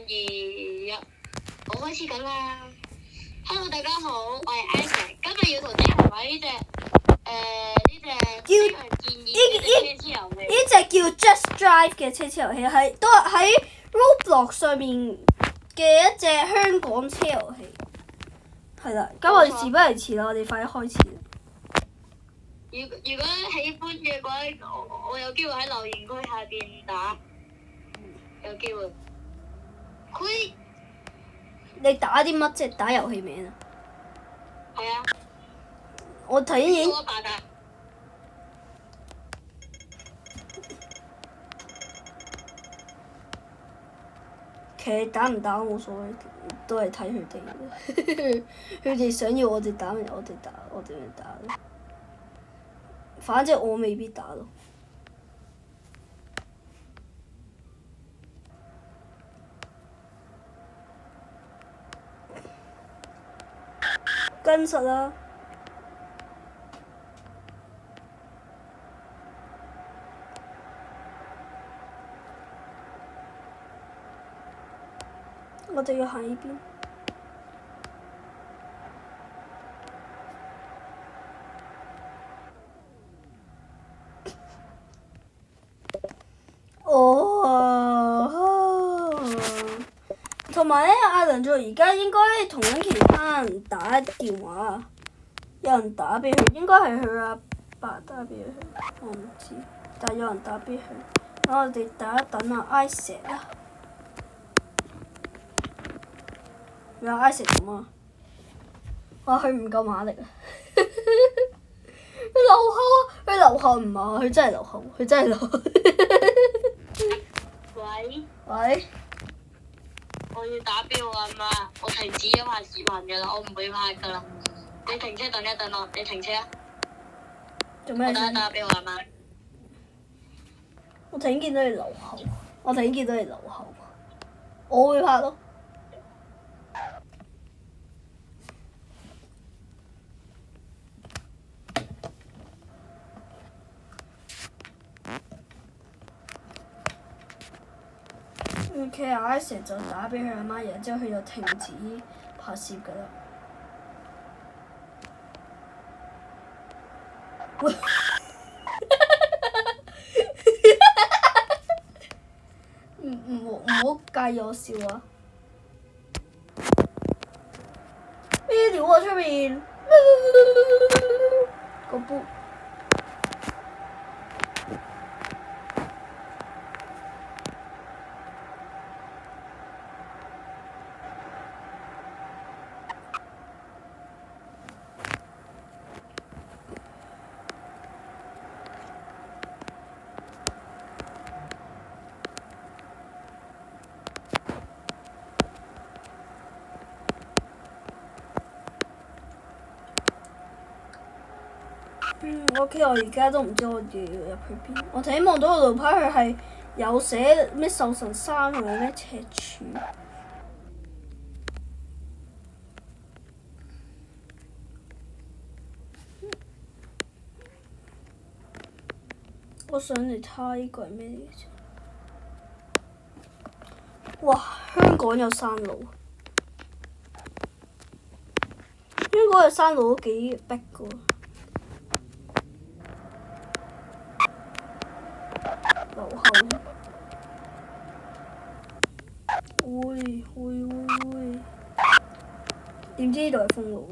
2、1，我開始緊啦。Hello， 大家好，我係 Isaac， 今日要同大家玩呢隻非常建議嘅車車遊戲。呢隻叫 Just Drive 嘅車車遊戲都係喺 Roblox 上面嘅一隻香港車遊戲。係啦，咁我哋事不宜遲啦，我哋快啲開始。如果喜歡嘅話，我有機會喺留言區下邊打，有機會。你打啲乜啫？打遊戲名啊？係啊。我睇已經。其實打唔打冇所謂，都係睇佢哋。佢哋想要我哋打咪我哋打，我哋咪打咯。反正我未必打咯。跟實啦！我哋要行呢邊。同埋咧，阿梁祖而家應該同緊其他人打電話，有人打俾佢，應該係佢阿爸打俾佢，我唔知，但係有人打俾佢，等我哋等阿 Isaac 啦。有 Isaac 咁啊！哇，佢唔夠馬力啊！佢流汗啊！佢流汗唔係，佢真係流汗，佢真係流汗。喂。我要打俾我阿媽，我停止咗拍視頻㗎啦，我唔會拍㗎啦。你停車等一等我，你停車啊！做咩？我打俾我阿媽。我突然見到你流汗，我會拍咯。OK， 阿 Isaac 就打俾佢阿媽，然之後佢就停止拍攝㗎啦。唔好介意我笑啊！咩料啊出面？個杯。OK， 我而家都唔知我哋要入去邊。我睇望到個路牌，佢係有寫咩壽神山同埋咩赤柱。我想嚟睇呢個係咩嘢啫？哇！香港有山路，香港嘅山路都幾逼㗎喎。流汗。會。點知呢度係封路？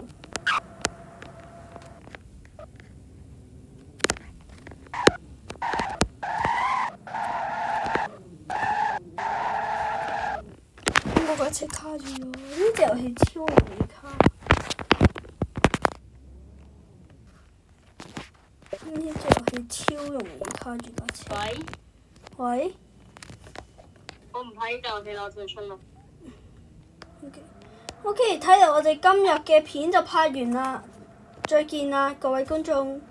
我個一齊卡住咗，呢隻遊戲超容易卡。呢隻遊戲超容易卡住架車。喂。我唔喺度，你攞佢出啦。OK， 睇嚟我哋今日嘅片就拍完啦，再見啦，各位觀眾。